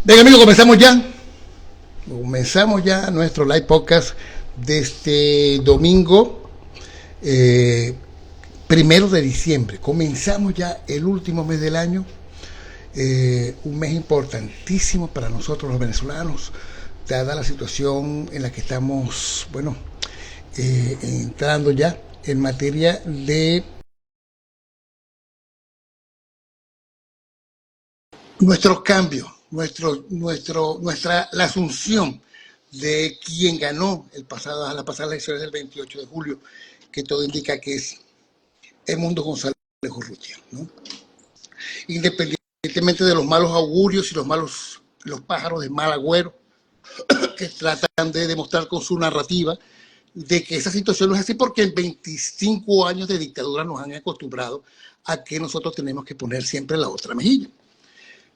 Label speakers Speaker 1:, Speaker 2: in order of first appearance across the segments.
Speaker 1: Venga, amigos, comenzamos ya. Comenzamos ya nuestro live podcast de este domingo, eh, 1 de diciembre. Comenzamos ya el último mes del año, un mes importantísimo para nosotros los venezolanos, dada la situación en la que estamos, bueno, entrando ya en materia de nuestros cambios, la asunción de quien ganó las pasadas elecciones del 28 de julio, que todo indica que es Edmundo González Urrutia, ¿no? Independientemente de los malos augurios y los pájaros de mal agüero que tratan de demostrar con su narrativa de que esa situación no es así, porque en 25 años de dictadura nos han acostumbrado a que nosotros tenemos que poner siempre la otra mejilla.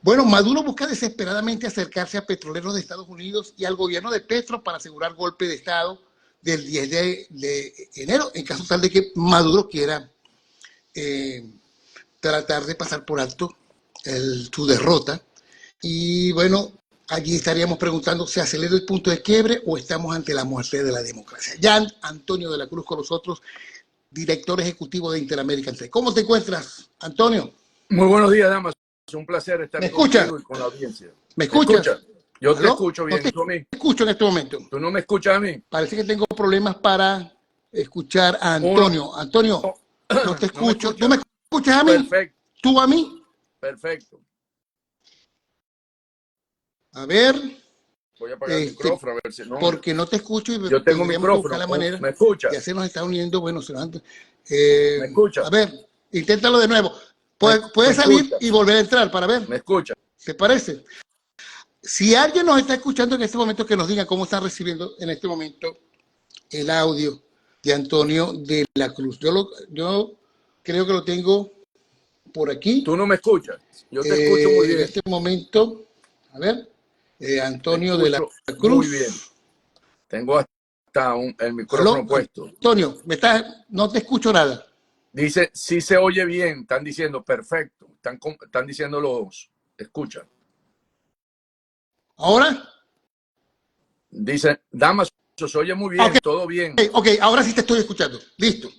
Speaker 1: Bueno, Maduro busca desesperadamente acercarse a petroleros de Estados Unidos y al gobierno de Petro para asegurar golpe de Estado del 10 de enero, en caso tal de que Maduro quiera tratar de pasar por alto su derrota. Y bueno, allí estaríamos preguntando, ¿se acelera el punto de quiebre o estamos ante la muerte de la democracia? Jan Antonio de la Cruz con nosotros, director ejecutivo de Interamérica. ¿Cómo te encuentras, Antonio?
Speaker 2: Muy buenos días, damas. Es un placer estar contigo y con la audiencia.
Speaker 1: ¿Me escuchas?
Speaker 2: Yo te escucho bien.
Speaker 1: No te escucho en este momento.
Speaker 2: ¿Tú no me escuchas a mí?
Speaker 1: Parece que tengo problemas para escuchar a Antonio. Antonio, no te escucho. ¿Tú me escuchas a mí?
Speaker 2: Perfecto.
Speaker 1: ¿Tú a mí?
Speaker 2: Perfecto.
Speaker 1: A ver.
Speaker 2: Voy a apagar el micrófono, a ver si no.
Speaker 1: Porque no te escucho y
Speaker 2: yo tengo micrófono.
Speaker 1: la manera.
Speaker 2: ¿Me escuchas?
Speaker 1: Ya se nos está uniendo. Bueno,
Speaker 2: ¿Me escuchas?
Speaker 1: A ver, inténtalo de nuevo. Puedes salir y volver a entrar para ver.
Speaker 2: ¿Me escuchas?
Speaker 1: ¿Te parece? Si alguien nos está escuchando en este momento, que nos diga cómo están recibiendo en este momento el audio de Antonio de la Cruz. Yo creo que lo tengo por aquí.
Speaker 2: ¿Tú no me escuchas? Yo te escucho muy bien.
Speaker 1: En este momento, a ver, Antonio de la Cruz.
Speaker 2: Muy bien. Tengo hasta el micrófono puesto.
Speaker 1: Antonio, no te escucho nada.
Speaker 2: Dice, sí se oye bien, están diciendo perfecto, están diciendo los escuchan.
Speaker 1: ¿Ahora?
Speaker 2: Dice, damas, se oye muy bien, todo bien.
Speaker 1: Ok, ahora sí te estoy escuchando, listo.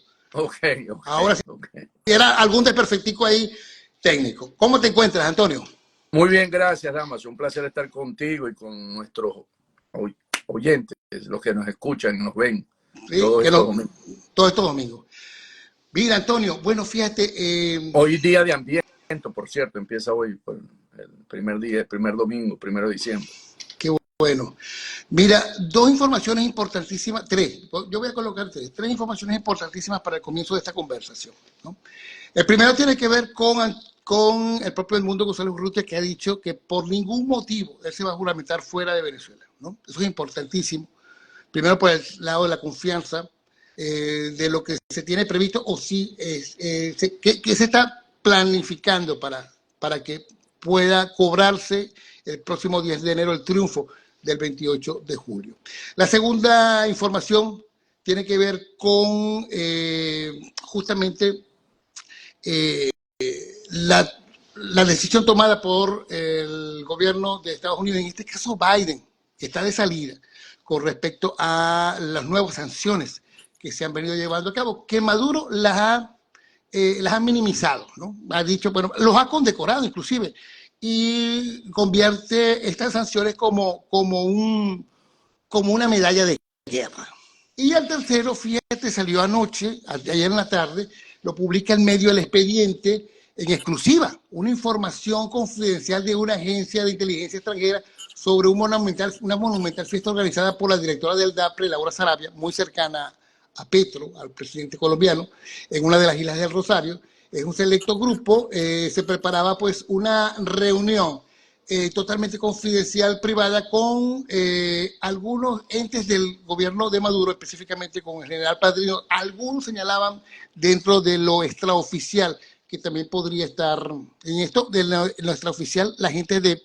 Speaker 1: Ahora sí. Era algún desperfectico ahí técnico. ¿Cómo te encuentras, Antonio?
Speaker 2: Muy bien, gracias, damas, un placer estar contigo y con nuestros oyentes, los que nos escuchan y nos ven.
Speaker 1: Sí, todos estos domingos. Mira, Antonio, bueno, fíjate.
Speaker 2: Hoy día de ambiente, por cierto, empieza hoy el primer domingo, 1 de diciembre.
Speaker 1: Qué bueno. Mira, dos informaciones importantísimas, tres. Yo voy a colocar tres informaciones importantísimas para el comienzo de esta conversación, ¿no? El primero tiene que ver con el propio Edmundo González Urrutia, que ha dicho que por ningún motivo él se va a juramentar fuera de Venezuela, ¿no? Eso es importantísimo. Primero por el lado de la confianza, de lo que se tiene previsto o si que se está planificando para que pueda cobrarse el próximo 10 de enero el triunfo del 28 de julio. La segunda información tiene que ver con justamente la decisión tomada por el gobierno de Estados Unidos, en este caso Biden, que está de salida, con respecto a las nuevas sanciones que se han venido llevando a cabo, que Maduro las ha minimizado, ¿no? Ha dicho, bueno, los ha condecorado inclusive, y convierte estas sanciones como una medalla de guerra. Y el tercero, fíjate, salió anoche, ayer en la tarde, lo publica en medio del expediente, en exclusiva, una información confidencial de una agencia de inteligencia extranjera sobre una monumental fiesta organizada por la directora del DAPRE, Laura Sarabia, muy cercana a Petro, al presidente colombiano, en una de las Islas del Rosario. Es un selecto grupo, se preparaba pues una reunión totalmente confidencial, privada, con algunos entes del gobierno de Maduro, específicamente con el general Padrino. Algunos señalaban dentro de lo extraoficial que también podría estar en esto, de lo extraoficial, la gente del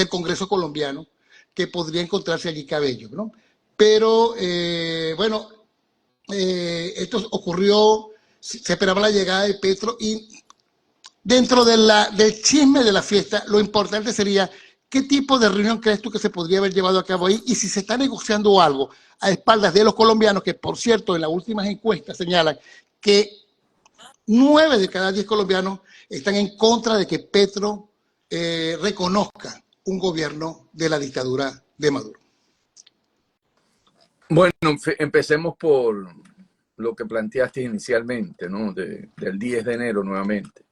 Speaker 1: Congreso colombiano, que podría encontrarse allí cabello, ¿no? Pero, bueno, esto ocurrió, se esperaba la llegada de Petro y Dentro de del chisme de la fiesta, lo importante sería qué tipo de reunión crees tú que se podría haber llevado a cabo ahí y si se está negociando algo a espaldas de los colombianos, que por cierto en las últimas encuestas señalan que 9 de cada 10 colombianos están en contra de que Petro reconozca un gobierno de la dictadura de Maduro.
Speaker 2: Bueno, empecemos por lo que planteaste inicialmente, ¿no? Del 10 de enero nuevamente.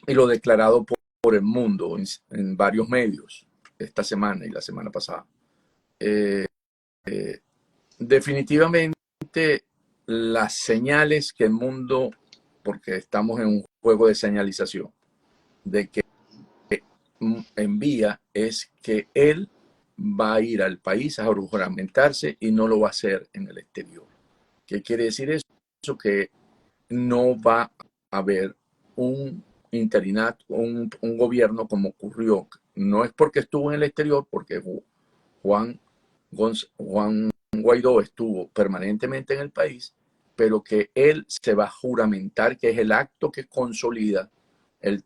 Speaker 2: Y lo declarado por El Mundo en varios medios esta semana y la semana pasada. Definitivamente las señales que El Mundo, porque estamos en un juego de señalización, de que envía es que él va a ir al país a juramentarse y no lo va a hacer en el exterior. ¿Qué quiere decir eso? Que no va a haber un interinato, un gobierno como ocurrió. No es porque estuvo en el exterior, porque Juan Guaidó estuvo permanentemente en el país, pero que él se va a juramentar, que es el acto que consolida el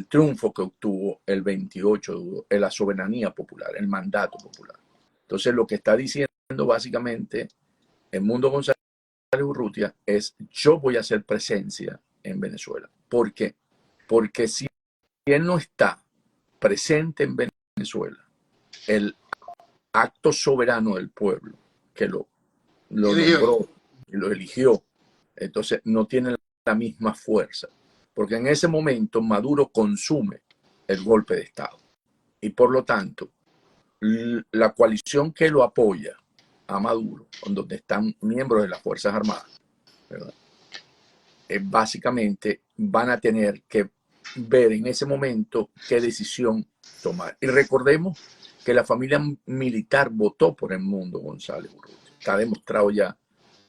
Speaker 2: triunfo que obtuvo el 28 de la soberanía popular, el mandato popular. Entonces lo que está diciendo básicamente el Mundo González Urrutia es: yo voy a hacer presencia en Venezuela. ¿Por qué? Porque si él no está presente en Venezuela, el acto soberano del pueblo que lo nombró y lo eligió, entonces no tiene la misma fuerza, porque en ese momento Maduro consume el golpe de Estado y por lo tanto la coalición que lo apoya a Maduro, donde están miembros de las Fuerzas Armadas, ¿verdad? Básicamente van a tener que ver en ese momento qué decisión tomar. Y recordemos que la familia militar votó por El Mundo González Urrutia. Está demostrado ya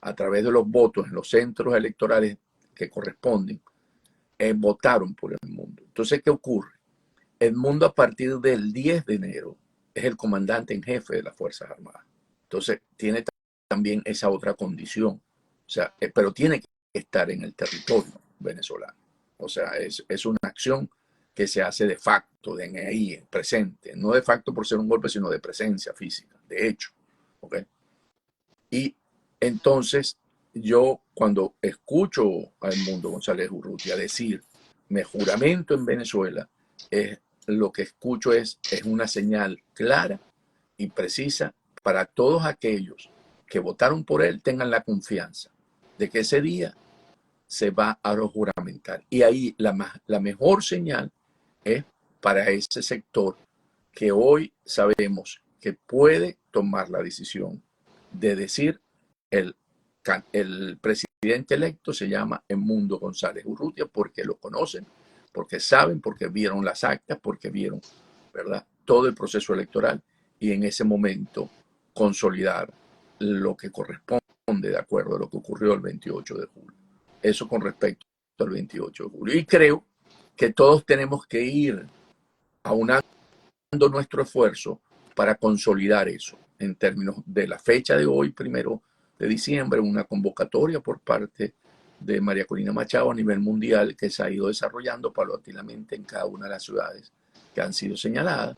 Speaker 2: a través de los votos en los centros electorales que corresponden, votaron por El Mundo. Entonces, ¿qué ocurre? El Mundo a partir del 10 de enero es el comandante en jefe de las Fuerzas Armadas. Entonces, tiene también esa otra condición. O sea, pero tiene que estar en el territorio venezolano. O sea, es una acción que se hace de facto, de ahí, presente. No de facto por ser un golpe, sino de presencia física, de hecho. ¿Okay? Y entonces, yo cuando escucho a El Mundo González Urrutia decir, me juramento en Venezuela, lo que escucho es una señal clara y precisa para todos aquellos que votaron por él, tengan la confianza de que ese día se va a juramentar. Y ahí la mejor señal es para ese sector que hoy sabemos que puede tomar la decisión de decir el presidente electo se llama El Mundo González Urrutia, porque lo conocen, porque saben, porque vieron las actas, porque vieron, ¿verdad?, todo el proceso electoral y en ese momento consolidar lo que corresponde de acuerdo a lo que ocurrió el 28 de julio. Eso con respecto al 28 de julio. Y creo que todos tenemos que ir aunando nuestro esfuerzo para consolidar eso en términos de la fecha de hoy, 1 de diciembre, una convocatoria por parte de María Corina Machado a nivel mundial que se ha ido desarrollando paulatinamente en cada una de las ciudades que han sido señaladas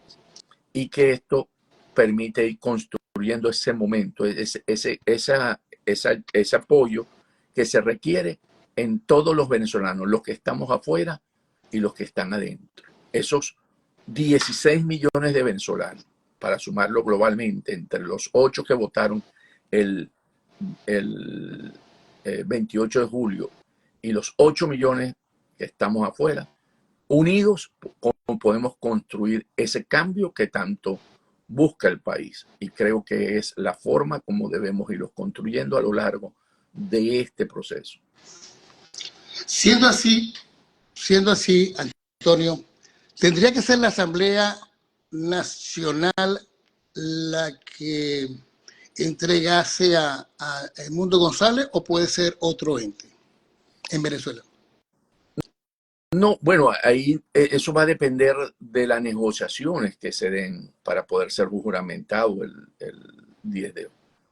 Speaker 2: y que esto permite ir construyendo ese momento, ese apoyo que se requiere en todos los venezolanos, los que estamos afuera y los que están adentro. Esos 16 millones de venezolanos, para sumarlo globalmente, entre los 8 que votaron el 28 de julio y los 8 millones que estamos afuera, unidos podemos construir ese cambio que tanto busca el país. Y creo que es la forma como debemos irlos construyendo a lo largo de este proceso.
Speaker 1: Siendo así, Antonio, ¿tendría que ser la Asamblea Nacional la que entregase a El Mundo González o puede ser otro ente en Venezuela?
Speaker 2: No, bueno, ahí eso va a depender de las negociaciones que se den para poder ser juramentado el 10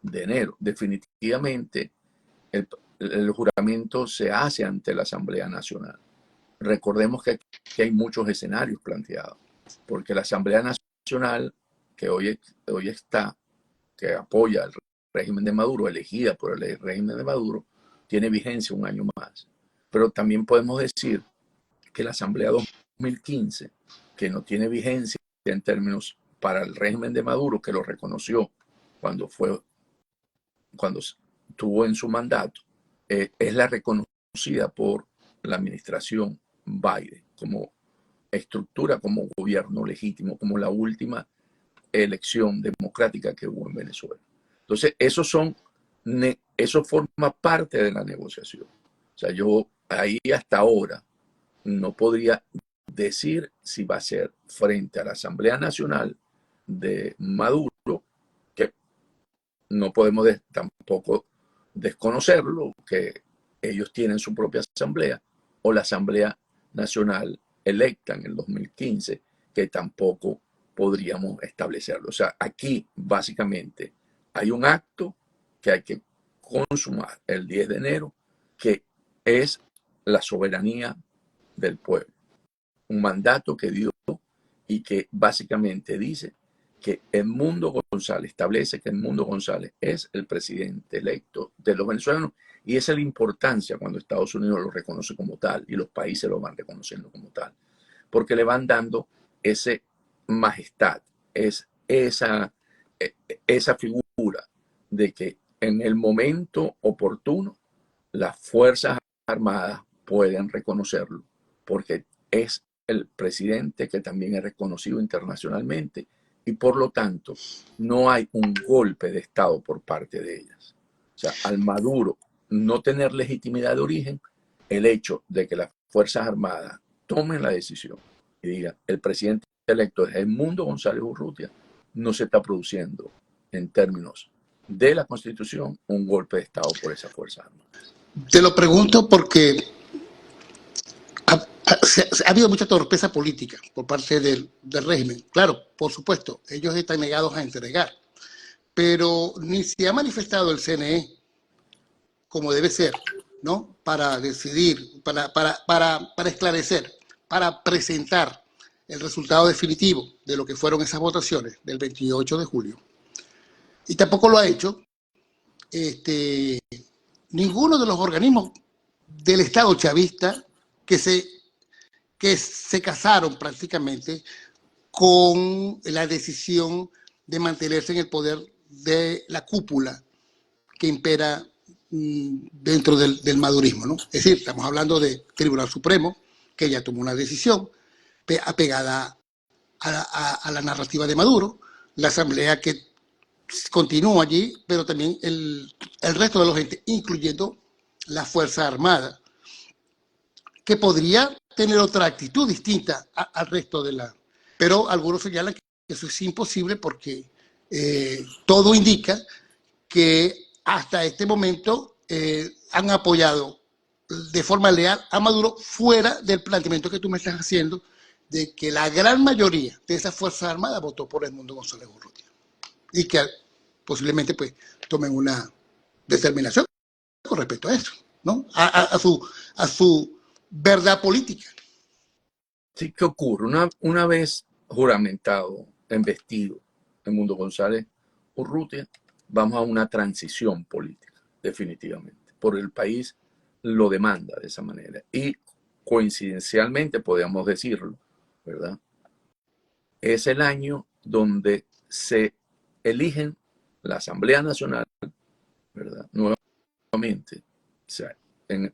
Speaker 2: de enero. Definitivamente el juramento se hace ante la Asamblea Nacional. recordemos que aquí hay muchos escenarios planteados, porque la Asamblea Nacional que hoy está, que apoya el régimen de Maduro, elegida por el régimen de Maduro, tiene vigencia un año más. Pero también podemos decir que la Asamblea 2015, que no tiene vigencia en términos para el régimen de Maduro, que lo reconoció cuando estuvo en su mandato, es la reconocida por la administración Biden como estructura, como gobierno legítimo, como la última elección democrática que hubo en Venezuela. Entonces, eso forma parte de la negociación. O sea, yo ahí hasta ahora no podría decir si va a ser frente a la Asamblea Nacional de Maduro, que no podemos tampoco desconocerlo, que ellos tienen su propia asamblea, o la Asamblea Nacional electa en el 2015, que tampoco podríamos establecerlo. O sea, aquí básicamente hay un acto que hay que consumar el 10 de enero, que es la soberanía del pueblo. Un mandato que dio y que básicamente dice que Edmundo González, establece que Edmundo González es el presidente electo de los venezolanos, y esa es la importancia cuando Estados Unidos lo reconoce como tal y los países lo van reconociendo como tal, porque le van dando ese majestad, esa figura de que en el momento oportuno las Fuerzas Armadas pueden reconocerlo, porque es el presidente que también es reconocido internacionalmente, y por lo tanto no hay un golpe de Estado por parte de ellas. O sea, al Maduro no tener legitimidad de origen, el hecho de que las Fuerzas Armadas tomen la decisión y digan el presidente electo es Edmundo González Urrutia, no se está produciendo en términos de la Constitución un golpe de Estado por esas Fuerzas Armadas.
Speaker 1: Te lo pregunto porque ha habido mucha torpeza política por parte del régimen. Claro, por supuesto, ellos están negados a entregar, pero ni se ha manifestado el CNE como debe ser, ¿no? Para decidir, para esclarecer, para presentar el resultado definitivo de lo que fueron esas votaciones del 28 de julio. Y tampoco lo ha hecho ninguno de los organismos del Estado chavista que se casaron prácticamente con la decisión de mantenerse en el poder de la cúpula que impera dentro del madurismo, ¿no? Es decir, estamos hablando del Tribunal Supremo, que ya tomó una decisión apegada a la narrativa de Maduro, la Asamblea que continúa allí, pero también el resto de los entes, incluyendo la Fuerza Armada, que podría tener otra actitud distinta al resto de la... Pero algunos señalan que eso es imposible porque todo indica que hasta este momento han apoyado de forma leal a Maduro, fuera del planteamiento que tú me estás haciendo de que la gran mayoría de esas Fuerzas Armadas votó por Edmundo González Urrutia y que posiblemente pues tomen una determinación con respecto a eso, ¿no? A su verdad política.
Speaker 2: Sí, ¿qué ocurre? Una vez juramentado, investido Edmundo González Urrutia, vamos a una transición política, definitivamente, porque el país lo demanda de esa manera. Y coincidencialmente, podríamos decirlo, ¿verdad? Es el año donde se eligen la Asamblea Nacional, ¿verdad? Nuevamente, o sea,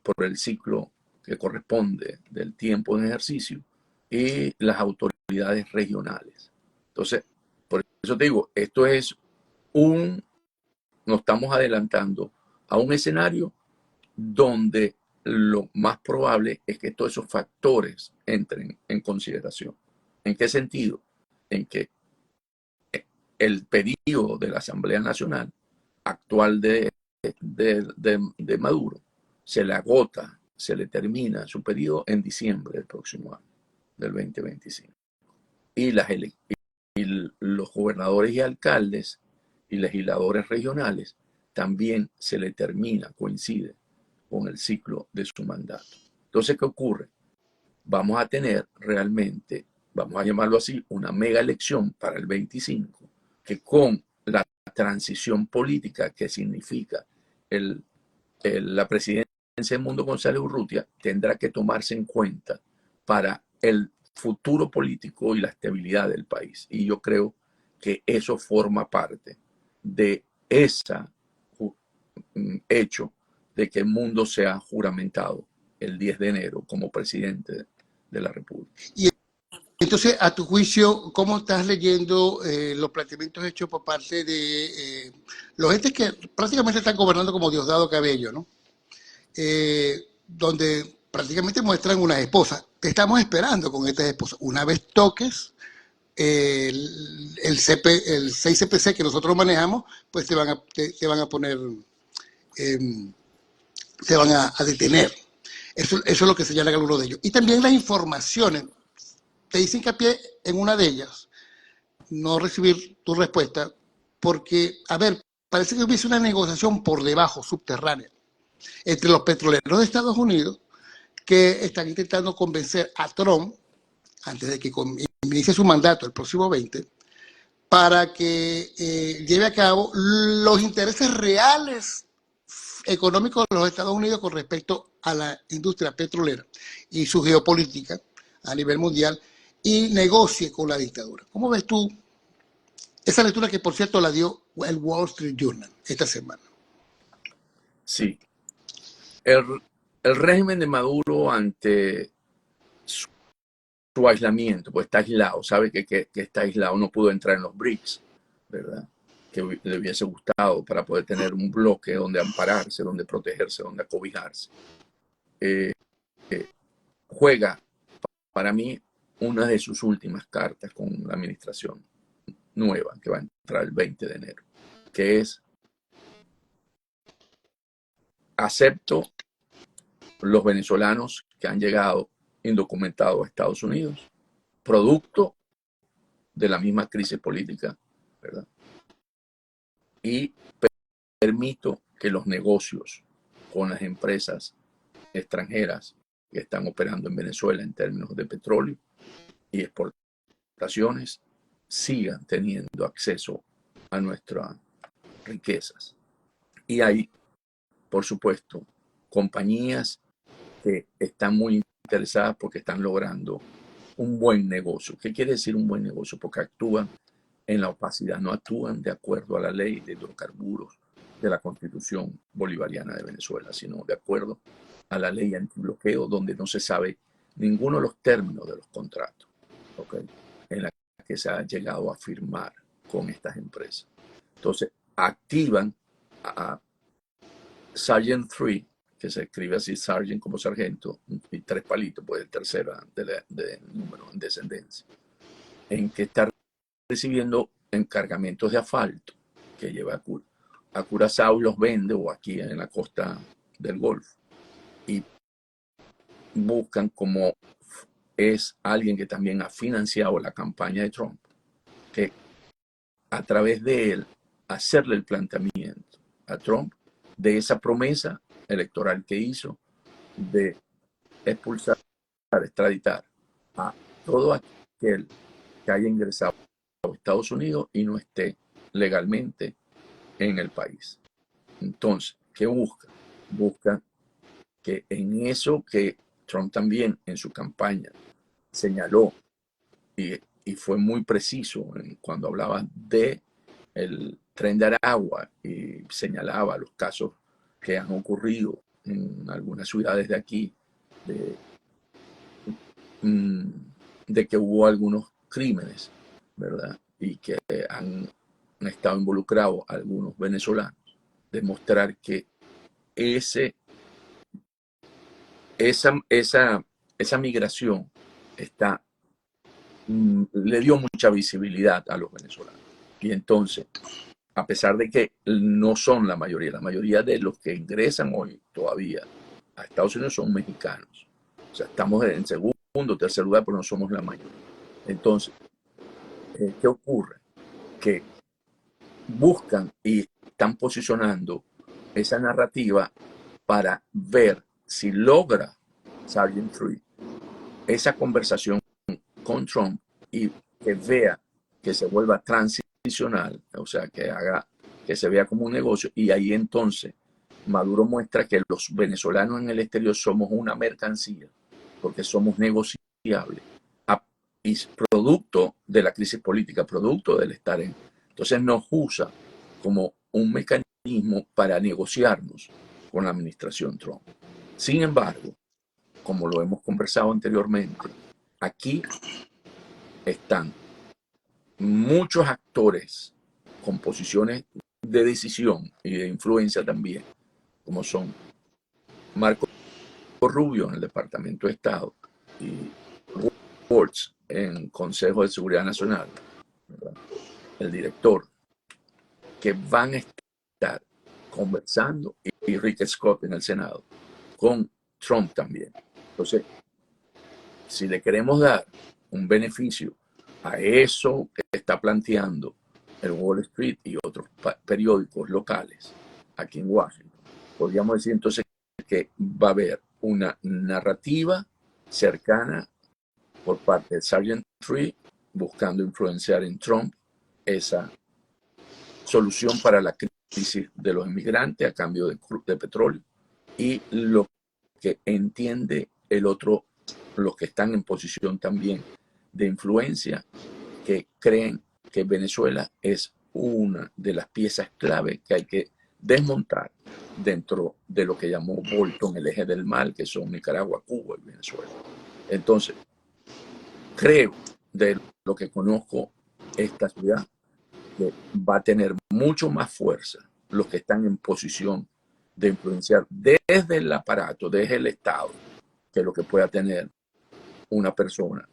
Speaker 2: por el ciclo que corresponde del tiempo en ejercicio, y las autoridades regionales. Entonces, por eso te digo, esto es nos estamos adelantando a un escenario donde lo más probable es que todos esos factores entren en consideración. ¿En qué sentido? En que el periodo de la Asamblea Nacional actual de Maduro se le agota, se le termina su periodo en diciembre del próximo año, del 2025. Y los gobernadores y alcaldes y legisladores regionales también se le termina, coincide con el ciclo de su mandato. Entonces, ¿qué ocurre? vamos a tener realmente, vamos a llamarlo así, una mega elección para el 25, que con la transición política que significa la presidencia de Edmundo González Urrutia tendrá que tomarse en cuenta para el futuro político y la estabilidad del país. Y yo creo que eso forma parte de ese hecho de que Edmundo sea juramentado el 10 de enero como presidente de la República.
Speaker 1: Y entonces, a tu juicio, ¿cómo estás leyendo los planteamientos hechos por parte de los entes que prácticamente están gobernando como Diosdado Cabello, ¿no? Donde prácticamente muestran unas esposas. Te estamos esperando con estas esposas. Una vez toques el 6CPC que nosotros manejamos, pues te van a poner, te van a detener. Eso es lo que señala alguno de ellos. Y también las informaciones. Te hice hincapié en una de ellas, no recibir tu respuesta, porque, a ver, parece que hubiese una negociación por debajo, subterránea, entre los petroleros de Estados Unidos que están intentando convencer a Trump, antes de que inicie su mandato el próximo 20, para que lleve a cabo los intereses reales económicos de los Estados Unidos con respecto a la industria petrolera y su geopolítica a nivel mundial, y negocie con la dictadura. ¿Cómo ves tú esa lectura que, por cierto, la dio el Wall Street Journal esta semana?
Speaker 2: Sí. El régimen de Maduro, ante su aislamiento, pues está aislado, sabe que está aislado, no pudo entrar en los BRICS, ¿verdad? Que le hubiese gustado para poder tener un bloque donde ampararse, donde protegerse, donde acobijarse. Juega, para mí, una de sus últimas cartas con la administración nueva que va a entrar el 20 de enero, que es: acepto los venezolanos que han llegado indocumentados a Estados Unidos, producto de la misma crisis política, ¿verdad? Y permito que los negocios con las empresas extranjeras que están operando en Venezuela en términos de petróleo y exportaciones sigan teniendo acceso a nuestras riquezas. Y hay, por supuesto, compañías que están muy interesadas porque están logrando un buen negocio. ¿Qué quiere decir un buen negocio? Porque actúan en la opacidad, no actúan de acuerdo a la ley de hidrocarburos de la Constitución Bolivariana de Venezuela, sino de acuerdo a la ley antibloqueo, donde no se sabe ninguno de los términos de los contratos, ¿okay?, en la que se ha llegado a firmar con estas empresas. Entonces, activan a Sargent 3, que se escribe así, Sargent como sargento, y 3 palitos, pues el tercero de número en descendencia, en que está recibiendo encargamentos de asfalto que lleva a Curazao, los vende, o aquí en la costa del Golfo, y buscan, como es alguien que también ha financiado la campaña de Trump, que a través de él hacerle el planteamiento a Trump de esa promesa electoral que hizo de expulsar, extraditar a todo aquel que haya ingresado a Estados Unidos y no esté legalmente en el país. Entonces, ¿qué busca? Busca que en eso que Trump también en su campaña señaló y fue muy preciso cuando hablaba de el tren de Aragua y señalaba los casos que han ocurrido en algunas ciudades de aquí de que hubo algunos crímenes, ¿verdad? Y que han estado involucrados algunos venezolanos. Demostrar que esa migración le dio mucha visibilidad a los venezolanos. Y entonces, a pesar de que no son la mayoría de los que ingresan hoy todavía a Estados Unidos son mexicanos. O sea, estamos en segundo, tercer lugar, pero no somos la mayoría. Entonces, ¿qué ocurre? Que buscan y están posicionando esa narrativa para ver si logra Sargent 3 esa conversación con Trump y que vea que se vuelva transicional, o sea, que se vea como un negocio, y ahí entonces Maduro muestra que los venezolanos en el exterior somos una mercancía, porque somos negociables, y producto de la crisis política, producto del estar en. Entonces nos usa como un mecanismo para negociarnos con la administración Trump. Sin embargo, como lo hemos conversado anteriormente, aquí están muchos actores con posiciones de decisión y de influencia también, como son Marco Rubio en el Departamento de Estado y Waltz en Consejo de Seguridad Nacional, ¿verdad? El director, que van a estar conversando, y Rick Scott en el Senado, con Trump también. Entonces, si le queremos dar un beneficio a eso que está planteando el Wall Street y otros periódicos locales aquí en Washington, podríamos decir entonces que va a haber una narrativa cercana por parte de Sargent Tree buscando influenciar en Trump esa solución para la crisis de los inmigrantes a cambio de petróleo, y lo que entiende el otro, los que están en posición también de influencia, que creen que Venezuela es una de las piezas clave que hay que desmontar dentro de lo que llamó Bolton el eje del mal, que son Nicaragua, Cuba y Venezuela. Entonces, creo, de lo que conozco esta ciudad, que va a tener mucho más fuerza los que están en posición de influenciar desde el aparato, desde el Estado, que lo que pueda tener una persona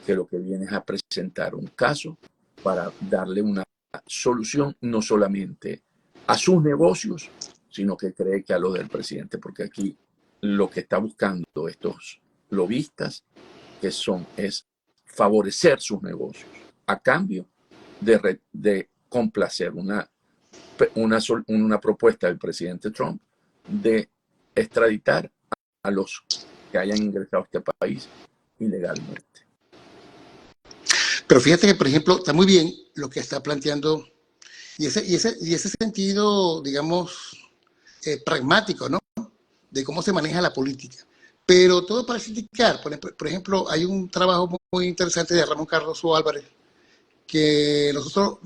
Speaker 2: que lo que viene es a presentar un caso para darle una solución no solamente a sus negocios, sino que cree que a lo del presidente, porque aquí lo que está buscando estos lobistas es favorecer sus negocios a cambio de complacer una propuesta del presidente Trump de extraditar a los que hayan ingresado a este país ilegalmente.
Speaker 1: Pero fíjate que, por ejemplo, está muy bien lo que está planteando y ese sentido, digamos, pragmático, ¿no? De cómo se maneja la política. Pero todo para criticar. Por ejemplo, hay un trabajo muy interesante de Ramón Carlos Álvarez que nosotros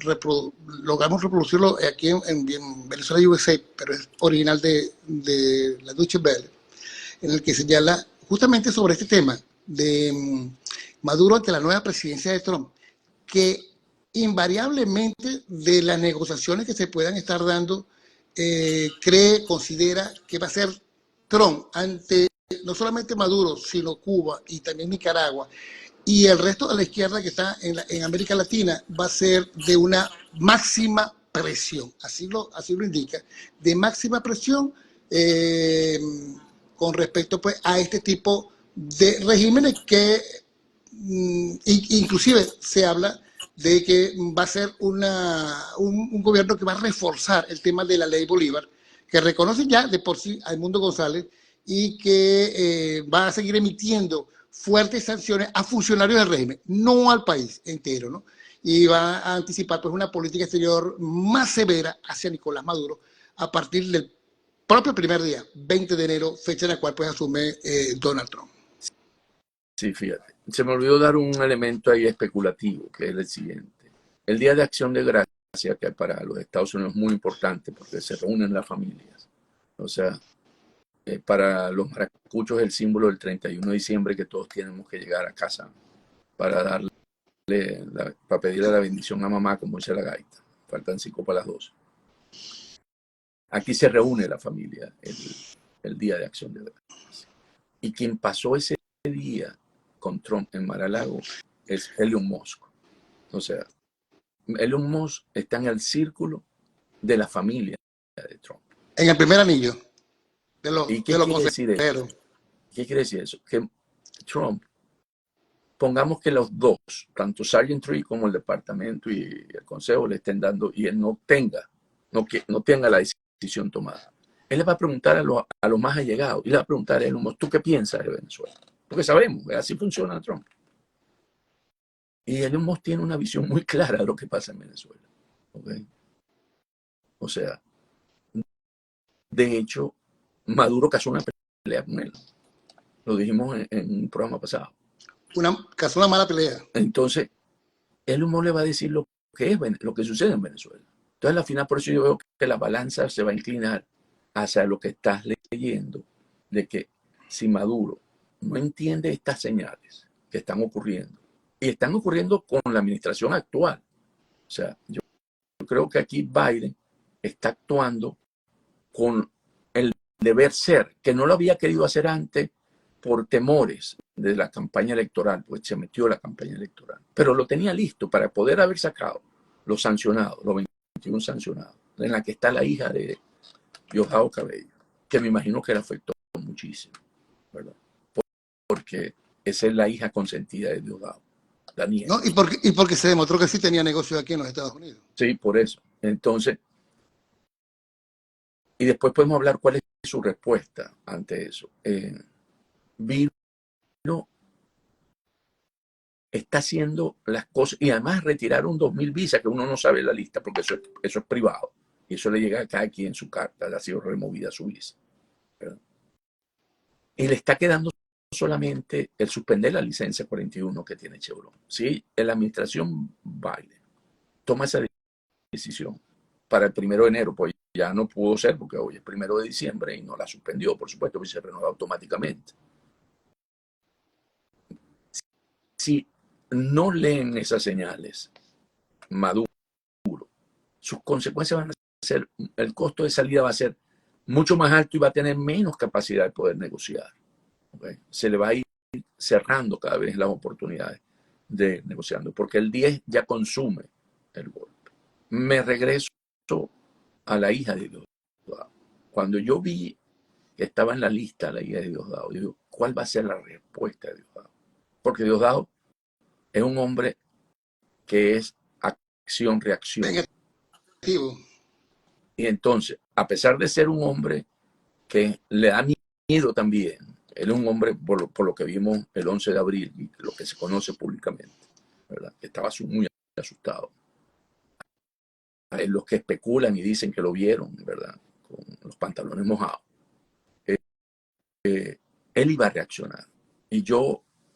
Speaker 1: logramos reproducirlo aquí en Venezuela USA, pero es original de la Deutsche Welle, en el que señala justamente sobre este tema de Maduro ante la nueva presidencia de Trump, que invariablemente de las negociaciones que se puedan estar dando, considera que va a ser Trump ante no solamente Maduro, sino Cuba y también Nicaragua, y el resto de la izquierda que está en América Latina va a ser de una máxima presión, así lo indica, de máxima presión con respecto pues a este tipo de regímenes que inclusive se habla de que va a ser un gobierno que va a reforzar el tema de la ley Bolívar, que reconoce ya de por sí a Edmundo González y que va a seguir emitiendo fuertes sanciones a funcionarios del régimen, no al país entero, ¿no? Y va a anticipar pues una política exterior más severa hacia Nicolás Maduro a partir del propio primer día, 20 de enero, fecha en la cual pues asume Donald Trump.
Speaker 2: Sí, fíjate. Se me olvidó dar un elemento ahí especulativo, que es el siguiente. El Día de Acción de Gracia, que para los Estados Unidos es muy importante porque se reúnen las familias. O sea, para los maracuchos es el símbolo del 31 de diciembre, que todos tenemos que llegar a casa para para pedirle la bendición a mamá, como dice la gaita. Faltan 5 para las 12. Aquí se reúne la familia el Día de Acción de Gracia. Y quien pasó ese día con Trump en Mar-a-Lago es Elon Musk. O sea, Elon Musk está en el círculo de la familia de Trump.
Speaker 1: En el primer anillo
Speaker 2: ¿Y qué quiere decir eso? ¿Qué quiere decir eso? Que Trump, pongamos que los dos, tanto Sargent Tree como el departamento y el consejo le estén dando, y él no tenga la decisión tomada. Él le va a preguntar a los más allegados, y le va a preguntar a Elon Musk, ¿tú qué piensas de Venezuela? porque sabemos que así funciona Trump. Y Elon Musk tiene una visión muy clara de lo que pasa en Venezuela. ¿Okay? O sea, de hecho, Maduro casó una pelea con él. Lo dijimos en un programa pasado.
Speaker 1: Casó una mala pelea.
Speaker 2: Entonces, Elon Musk le va a decir lo que es lo que sucede en Venezuela. Entonces, al final, por eso yo veo que la balanza se va a inclinar hacia lo que estás leyendo, de que si Maduro no entiende estas señales que están ocurriendo, y están ocurriendo con la administración actual. O sea, yo creo que aquí Biden está actuando con el deber ser, que no lo había querido hacer antes por temores de la campaña electoral, pues se metió a la campaña electoral. Pero lo tenía listo para poder haber sacado los sancionados, los 21 sancionados, en la que está la hija de Diosdado Cabello, que me imagino que le afectó muchísimo, ¿verdad? Porque esa es la hija consentida de Diosdado. Daniel.
Speaker 1: ¿No? Y porque se demostró que sí tenía negocio aquí en los Estados Unidos.
Speaker 2: Sí, por eso. Entonces, y después podemos hablar cuál es su respuesta ante eso. Vino está haciendo las cosas, y además retiraron 2.000 visas, que uno no sabe la lista, porque eso es privado, y eso le llega a cada quien en su carta, le ha sido removida su visa. ¿Verdad? Y le está quedando solamente el suspender la licencia 41 que tiene Chevron. Si la administración Biden toma esa decisión para el 1 de enero, pues ya no pudo ser porque hoy es 1 de diciembre y no la suspendió, por supuesto, y se renueva automáticamente. Si no leen esas señales, Maduro, sus consecuencias van a ser, el costo de salida va a ser mucho más alto y va a tener menos capacidad de poder negociar. ¿Okay? Se le va a ir cerrando cada vez las oportunidades de negociando, porque el 10 ya consume el golpe. Me regreso a la hija de Diosdado. Cuando yo vi que estaba en la lista la hija de Diosdado, yo digo, ¿cuál va a ser la respuesta de Diosdado? Porque Diosdado es un hombre que es acción-reacción.
Speaker 1: Negativo.
Speaker 2: Y entonces, a pesar de ser un hombre que le da miedo también, él es un hombre, por lo que vimos el 11 de abril, y lo que se conoce públicamente, ¿verdad? Que estaba muy asustado. Hay los que especulan y dicen que lo vieron, ¿verdad? Con los pantalones mojados. Él iba a reaccionar. Y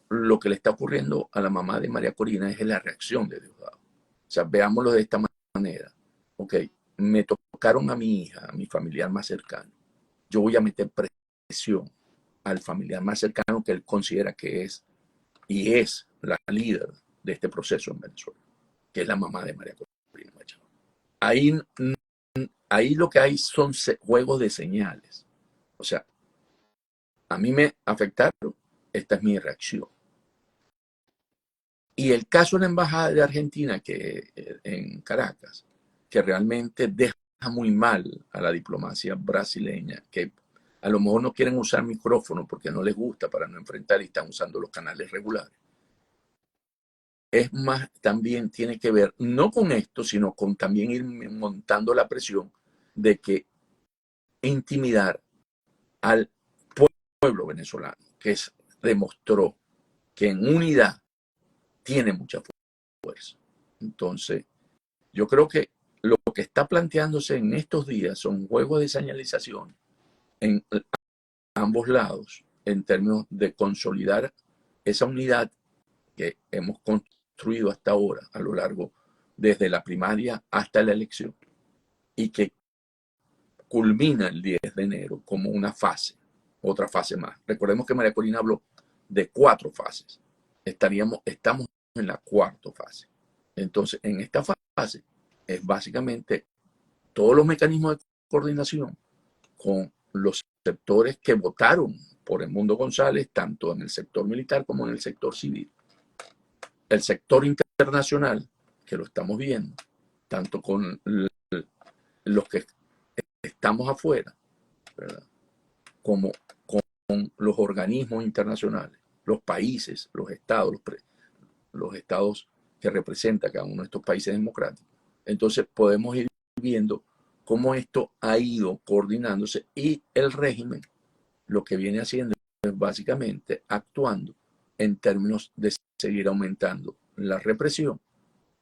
Speaker 2: lo que le está ocurriendo a la mamá de María Corina es la reacción de Diosdado. O sea, veámoslo de esta manera. Ok, me tocaron a mi hija, a mi familiar más cercano. Yo voy a meter presión al familiar más cercano que él considera que es y es la líder de este proceso en Venezuela, que es la mamá de María Corina Machado. Ahí lo que hay son juegos de señales. O sea, a mí me afectaron, esta es mi reacción. Y el caso de la Embajada de Argentina en Caracas, que realmente deja muy mal a la diplomacia brasileña, que a lo mejor no quieren usar micrófono porque no les gusta para no enfrentar y están usando los canales regulares. Es más, también tiene que ver, no con esto, sino con también ir montando la presión de que intimidar al pueblo venezolano, que demostró que en unidad tiene mucha fuerza. Entonces, yo creo que lo que está planteándose en estos días son juegos de señalización en ambos lados, en términos de consolidar esa unidad que hemos construido hasta ahora, a lo largo, desde la primaria hasta la elección, y que culmina el 10 de enero como una fase, otra fase más. Recordemos que María Corina habló de 4 fases. Estamos en la 4ª fase. Entonces, en esta fase es básicamente todos los mecanismos de coordinación con los sectores que votaron por Edmundo González, tanto en el sector militar como en el sector civil. El sector internacional, que lo estamos viendo, tanto con los que estamos afuera, ¿verdad? Como con los organismos internacionales, los países, los estados que representa cada uno de estos países democráticos. Entonces podemos ir viendo cómo esto ha ido coordinándose y el régimen lo que viene haciendo básicamente actuando en términos de seguir aumentando la represión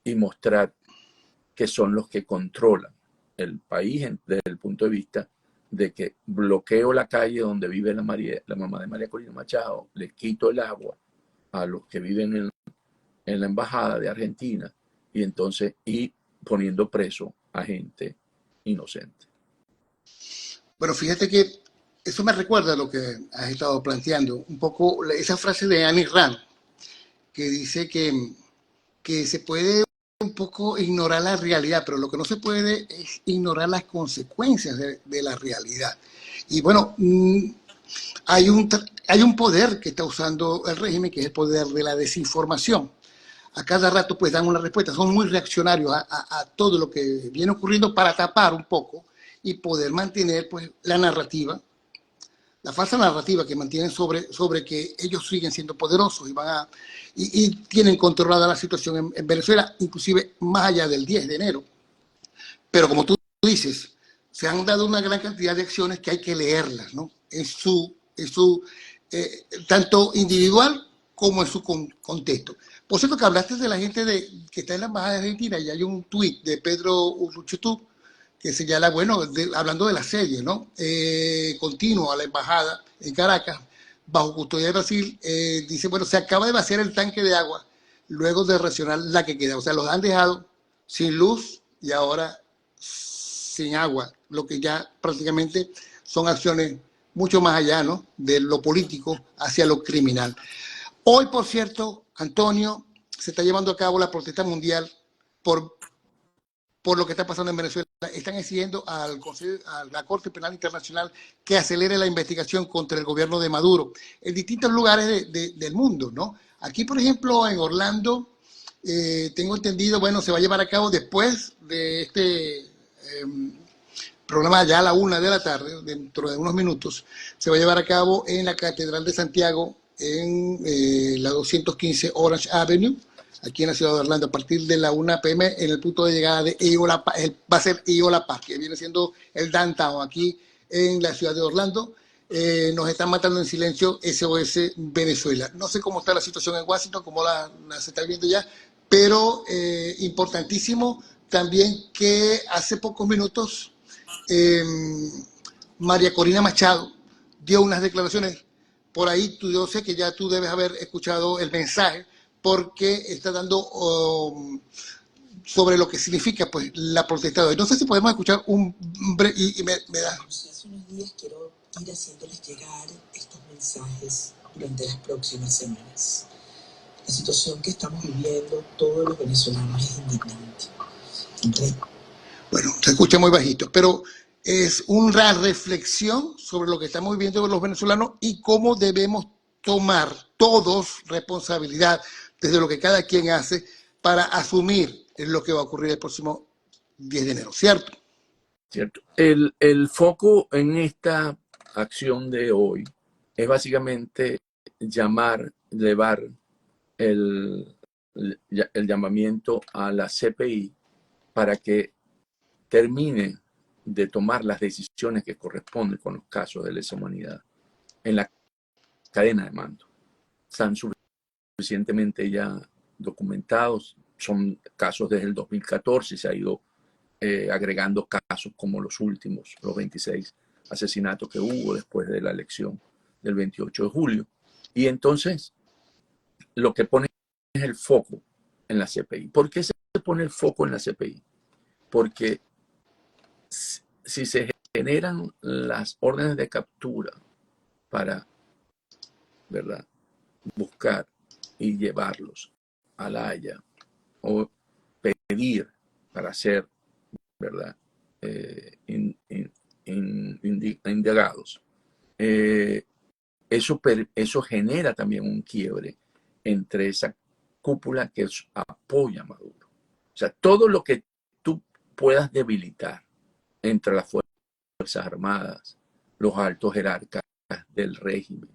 Speaker 2: y mostrar que son los que controlan el país desde el punto de vista de que bloqueo la calle donde vive la mamá de María Corina Machado, le quito el agua a los que viven en la embajada de Argentina y poniendo preso a gente inocente.
Speaker 1: Bueno, fíjate que eso me recuerda a lo que has estado planteando, un poco esa frase de Annie Rand, que dice que se puede un poco ignorar la realidad, pero lo que no se puede es ignorar las consecuencias de la realidad. Y bueno, hay un poder que está usando el régimen, que es el poder de la desinformación. A cada rato pues dan una respuesta, son muy reaccionarios a todo lo que viene ocurriendo para tapar un poco y poder mantener pues la narrativa, la falsa narrativa que mantienen sobre que ellos siguen siendo poderosos y tienen controlada la situación en Venezuela, inclusive más allá del 10 de enero. Pero como tú dices, se han dado una gran cantidad de acciones que hay que leerlas, ¿no? Tanto individual como en su contexto. Por cierto, que hablaste de la gente que está en la Embajada de Argentina y hay un tuit de Pedro Urruchutú que señala, bueno, hablando de la serie, ¿no? Continuo a la Embajada en Caracas, bajo custodia de Brasil, dice, bueno, se acaba de vaciar el tanque de agua luego de racionar la que queda. O sea, los han dejado sin luz y ahora sin agua, lo que ya prácticamente son acciones mucho más allá, ¿no?, de lo político hacia lo criminal. Hoy, por cierto, Antonio, se está llevando a cabo la protesta mundial por lo que está pasando en Venezuela. Están exigiendo a la Corte Penal Internacional que acelere la investigación contra el gobierno de Maduro en distintos lugares del mundo, ¿no? Aquí, por ejemplo, en Orlando, tengo entendido, bueno, se va a llevar a cabo después de este programa ya a la 1 de la tarde, dentro de unos minutos, se va a llevar a cabo en la Catedral de Santiago, en la 215 Orange Avenue, aquí en la ciudad de Orlando, a partir de la 1 p.m. en el punto de llegada de Iola Park, va a ser Iola Park, que viene siendo el downtown aquí en la ciudad de Orlando. Nos están matando en silencio SOS Venezuela. No sé cómo está la situación en Washington, cómo se está viendo ya, pero importantísimo también que hace pocos minutos eh, María Corina Machado dio unas declaraciones. Por ahí yo sé que ya tú debes haber escuchado el mensaje, porque está dando sobre lo que significa pues la protesta de hoy. No sé si podemos escuchar y me da.
Speaker 3: Hace unos días quiero ir haciéndoles llegar estos mensajes durante las próximas semanas. La situación que estamos viviendo todos los venezolanos es indignante.
Speaker 1: Bueno, se escucha muy bajito, pero es una reflexión sobre lo que estamos viviendo los venezolanos y cómo debemos tomar todos responsabilidad desde lo que cada quien hace para asumir lo que va a ocurrir el próximo 10 de enero, ¿cierto?
Speaker 2: ¿Cierto? El foco en esta acción de hoy es básicamente llevar el llamamiento a la CPI para que termine de tomar las decisiones que corresponden con los casos de lesa humanidad en la cadena de mando. Están suficientemente ya documentados, son casos desde el 2014 y se ha ido agregando casos como los últimos, los 26 asesinatos que hubo después de la elección del 28 de julio. Y entonces lo que pone es el foco en la CPI. ¿Por qué se pone el foco en la CPI? Porque si se generan las órdenes de captura para, ¿verdad?, buscar y llevarlos a La Haya o pedir para ser, ¿verdad?, indagados, eso genera también un quiebre entre esa cúpula que apoya a Maduro. O sea, todo lo que tú puedas debilitar entre las Fuerzas Armadas, los altos jerarcas del régimen,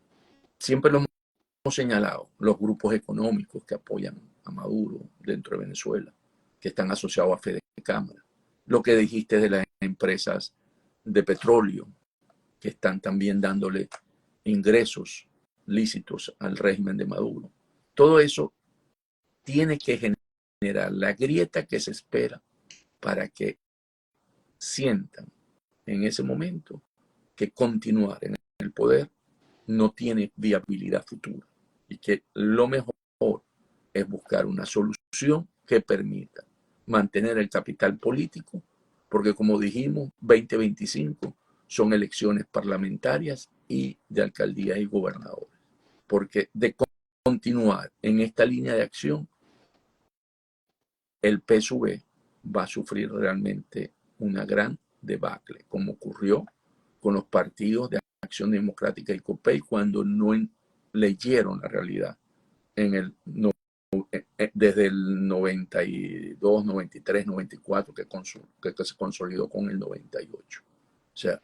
Speaker 2: siempre lo hemos señalado, los grupos económicos que apoyan a Maduro dentro de Venezuela, que están asociados a Fede Cámara. Lo que dijiste de las empresas de petróleo, que están también dándole ingresos lícitos al régimen de Maduro. Todo eso tiene que generar la grieta que se espera para que sientan en ese momento que continuar en el poder no tiene viabilidad futura y que lo mejor es buscar una solución que permita mantener el capital político, porque como dijimos, 2025 son elecciones parlamentarias y de alcaldías y gobernadores, porque de continuar en esta línea de acción, el PSUV va a sufrir realmente una gran debacle, como ocurrió con los partidos de Acción Democrática y COPEI cuando no leyeron la realidad en el, desde el 92, 93, 94 que se consolidó con el 98. O sea,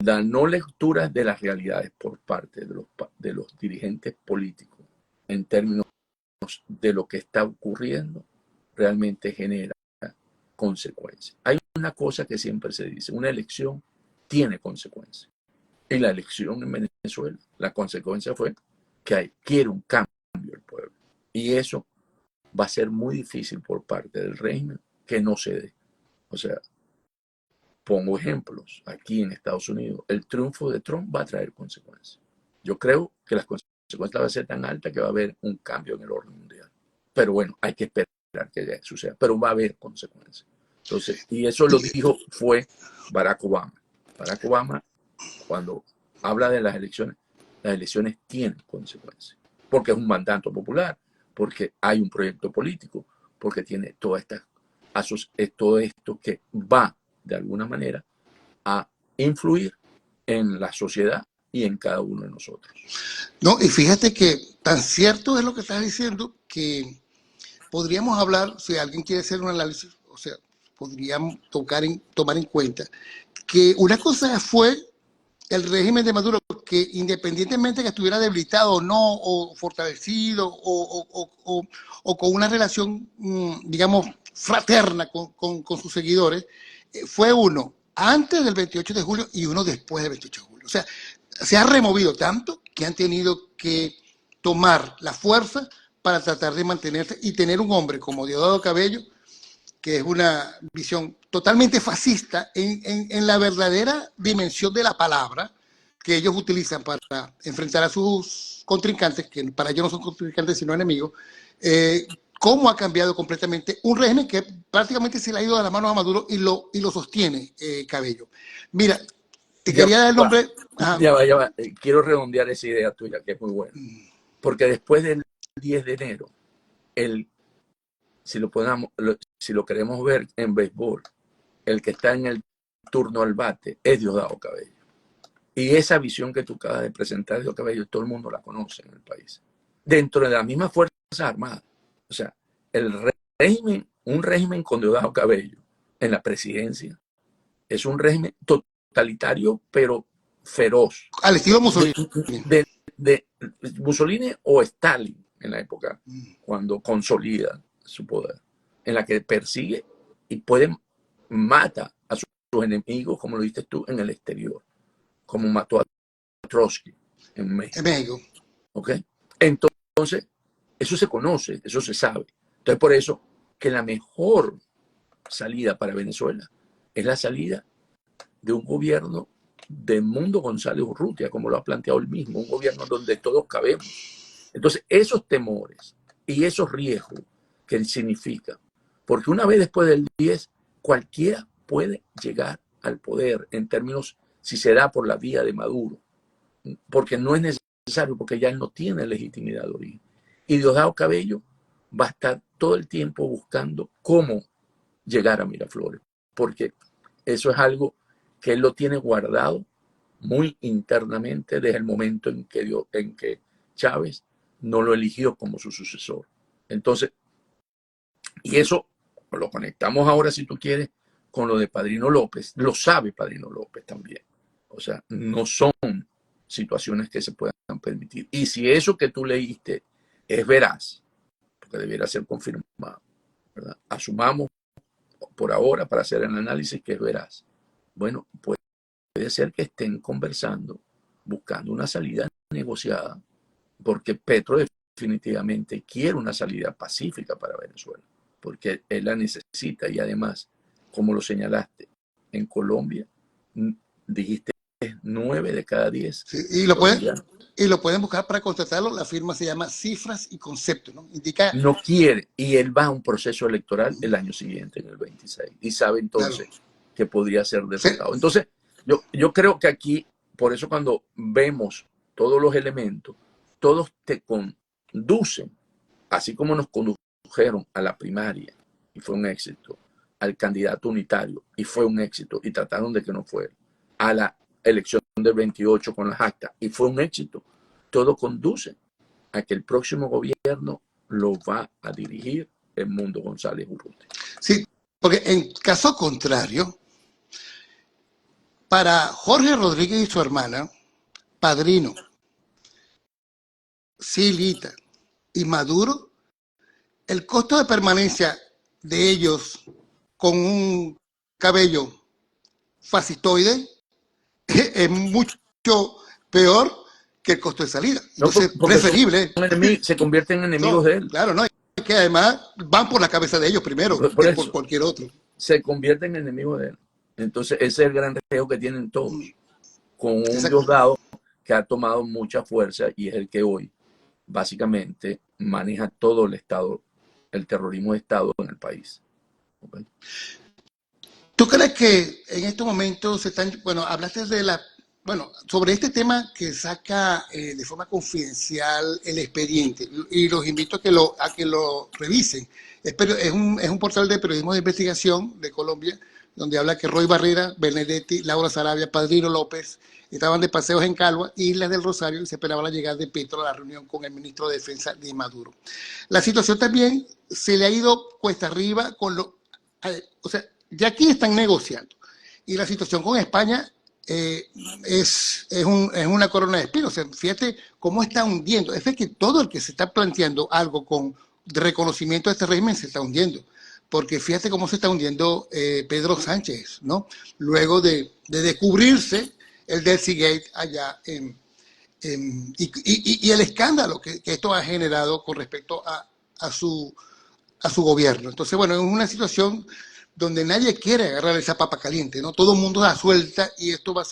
Speaker 2: la no lectura de las realidades por parte de los dirigentes políticos en términos de lo que está ocurriendo realmente genera consecuencias. Hay una cosa que siempre se dice, una elección tiene consecuencias. Y la elección en Venezuela, la consecuencia fue que quiere un cambio el pueblo. Y eso va a ser muy difícil por parte del régimen que no se dé. O sea, pongo ejemplos. Aquí en Estados Unidos, el triunfo de Trump va a traer consecuencias. Yo creo que las consecuencias van a ser tan altas que va a haber un cambio en el orden mundial. Pero bueno, hay que esperar que suceda. Pero va a haber consecuencias. Entonces, y eso lo dijo fue Barack Obama. Barack Obama, cuando habla de las elecciones tienen consecuencias. Porque es un mandato popular, porque hay un proyecto político, porque tiene todo esto que va de alguna manera a influir en la sociedad y en cada uno de nosotros.
Speaker 1: No, y fíjate que tan cierto es lo que estás diciendo que podríamos hablar, si alguien quiere hacer un análisis, o sea, podríamos tomar en cuenta que una cosa fue el régimen de Maduro, que independientemente que estuviera debilitado o no, o fortalecido, o con una relación, digamos, fraterna con sus seguidores, fue uno antes del 28 de julio y uno después del 28 de julio. O sea, se ha removido tanto que han tenido que tomar la fuerza para tratar de mantenerse y tener un hombre como Diosdado Cabello, que es una visión totalmente fascista en la verdadera dimensión de la palabra que ellos utilizan para enfrentar a sus contrincantes, que para ellos no son contrincantes sino enemigos, cómo ha cambiado completamente un régimen que prácticamente se le ha ido de las manos a Maduro y lo sostiene Cabello. Mira, te quería dar el nombre.
Speaker 2: Ya va. Quiero redondear esa idea tuya, que es muy buena. Porque después del 10 de enero, si lo queremos ver en béisbol, el que está en el turno al bate es Diosdado Cabello. Y esa visión que tú acabas de presentar, Diosdado Cabello, todo el mundo la conoce en el país. Dentro de las mismas Fuerzas Armadas. O sea, un régimen con Diosdado Cabello en la presidencia es un régimen totalitario, pero feroz.
Speaker 1: Al estilo Mussolini.
Speaker 2: De Mussolini o Stalin en la época, cuando consolida su poder, en la que persigue y mata a sus enemigos, como lo viste tú, en el exterior, como mató a Trotsky en México. ¿Ok? Entonces, eso se conoce, eso se sabe. Entonces, por eso que la mejor salida para Venezuela es la salida de un gobierno de Edmundo González Urrutia, como lo ha planteado él mismo, un gobierno donde todos cabemos. Entonces, esos temores y esos riesgos que significa, porque una vez después del 10, cualquiera puede llegar al poder en términos, si se da por la vía de Maduro, porque no es necesario, porque ya él no tiene legitimidad de origen. Y Diosdado Cabello va a estar todo el tiempo buscando cómo llegar a Miraflores, porque eso es algo que él lo tiene guardado muy internamente desde el momento en que Chávez no lo eligió como su sucesor. Entonces, y eso lo conectamos ahora, si tú quieres, con lo de Padrino López. Lo sabe Padrino López también. O sea, no son situaciones que se puedan permitir. Y si eso que tú leíste es veraz, porque debiera ser confirmado, ¿verdad? Asumamos por ahora para hacer el análisis que es veraz. Bueno, puede ser que estén conversando, buscando una salida negociada, porque Petro definitivamente quiere una salida pacífica para Venezuela, porque él la necesita. Y además, como lo señalaste, en Colombia, dijiste 9 de cada 10
Speaker 1: Sí,
Speaker 2: colombianos
Speaker 1: y lo pueden buscar para contratarlo. La firma se llama Cifras y Conceptos, ¿no? Indica,
Speaker 2: no quiere, y él va a un proceso electoral el año siguiente, en el 26, y sabe
Speaker 1: claro,
Speaker 2: entonces que podría ser
Speaker 1: se-
Speaker 2: derrotado. Entonces, yo creo que aquí, por eso cuando vemos todos los elementos, todos te conducen, así como nos condujeron a la primaria, y fue un éxito, al candidato unitario, y fue un éxito, y trataron de que no fuera, a la elección del 28 con las actas, y fue un éxito. Todo conduce a que el próximo gobierno lo va a dirigir Edmundo González Urrutia.
Speaker 1: sí, porque en caso contrario, para Jorge Rodríguez y su hermana, Padrino, Silita y Maduro, el costo de permanencia de ellos con un cabello fascistoide es mucho peor que el costo de salida.
Speaker 2: No,
Speaker 1: Entonces,
Speaker 2: porque
Speaker 1: preferible.
Speaker 2: se convierten en enemigos
Speaker 1: No,
Speaker 2: de él.
Speaker 1: claro, no. Es que además van por la cabeza de ellos primero
Speaker 2: Por
Speaker 1: que por
Speaker 2: eso,
Speaker 1: cualquier otro.
Speaker 2: se convierten en enemigos de él. Entonces, ese es el gran riesgo que tienen todos, con un
Speaker 1: Exacto.
Speaker 2: Diosdado que ha tomado mucha fuerza y es el que hoy básicamente maneja todo el Estado, el terrorismo de Estado en el país. ¿Okay?
Speaker 1: ¿Tú crees que en estos momentos se están, bueno, hablaste de la, bueno, sobre este tema que saca de forma confidencial el expediente y los invito a que lo revisen. Es un portal de periodismo de investigación de Colombia donde habla que Roy Barrera, Benedetti, Laura Sarabia, Padrino López estaban de paseos en Calva, Islas del Rosario, y se esperaba la llegada de Petro a la reunión con el ministro de Defensa de Maduro. La situación también se le ha ido cuesta arriba con lo, o sea, ya aquí están negociando y la situación con España es una corona de espinos. O sea, fíjate cómo está hundiendo. Es que todo el que se está planteando algo con reconocimiento de este régimen se está hundiendo. Porque fíjate cómo se está hundiendo Pedro Sánchez, ¿no? Luego de descubrirse el Delcy Gate allá y el escándalo que esto ha generado con respecto a su gobierno. Entonces, bueno, es una situación donde nadie quiere agarrar esa papa caliente, ¿no? Todo el mundo la suelta y esto va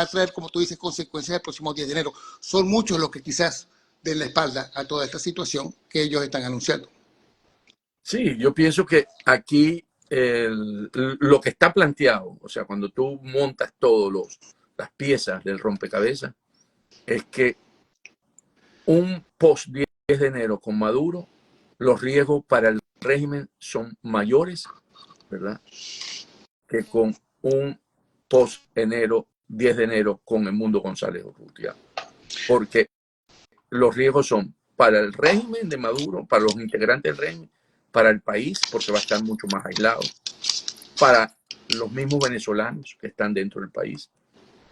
Speaker 1: a traer, como tú dices, consecuencias el próximo 10 de enero. Son muchos los que quizás den la espalda a toda esta situación que ellos están anunciando.
Speaker 2: Sí, yo pienso que aquí lo que está planteado, o sea, cuando tú montas todas las piezas del rompecabezas, es que un post 10 de enero con Maduro, los riesgos para el régimen son mayores, ¿verdad? Que con un post enero, 10 de enero con Edmundo González Urrutia. Porque los riesgos son para el régimen de Maduro, para los integrantes del régimen, para el país, porque va a estar mucho más aislado, para los mismos venezolanos que están dentro del país,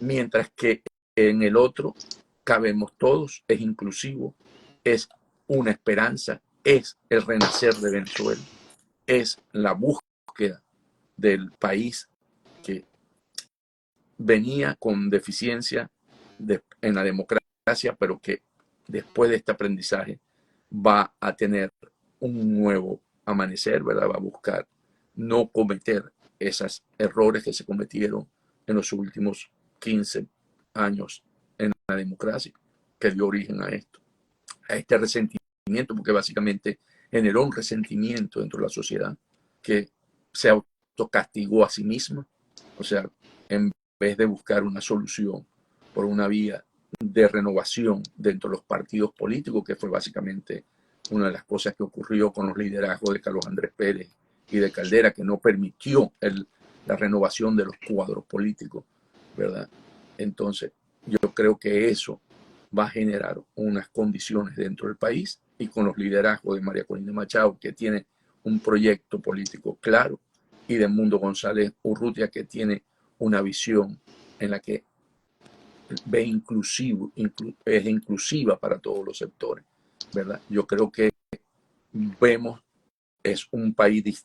Speaker 2: mientras que en el otro cabemos todos, es inclusivo, es una esperanza, es el renacer de Venezuela, es la búsqueda del país que venía con deficiencia en la democracia, pero que después de este aprendizaje va a tener un nuevo amanecer, ¿verdad? Va a buscar no cometer esos errores que se cometieron en los últimos 15 años en la democracia, que dio origen a este resentimiento, porque básicamente generó un resentimiento dentro de la sociedad que se autocastigó a sí misma, o sea, en vez de buscar una solución por una vía de renovación dentro de los partidos políticos, que fue básicamente una de las cosas que ocurrió con los liderazgos de Carlos Andrés Pérez y de Caldera, que no permitió la renovación de los cuadros políticos, ¿verdad? Entonces, yo creo que eso va a generar unas condiciones dentro del país y con los liderazgos de María Corina Machado, que tiene un proyecto político claro, y de Edmundo González Urrutia, que tiene una visión en la que ve es inclusiva para todos los sectores, ¿verdad? Yo creo que vemos es un país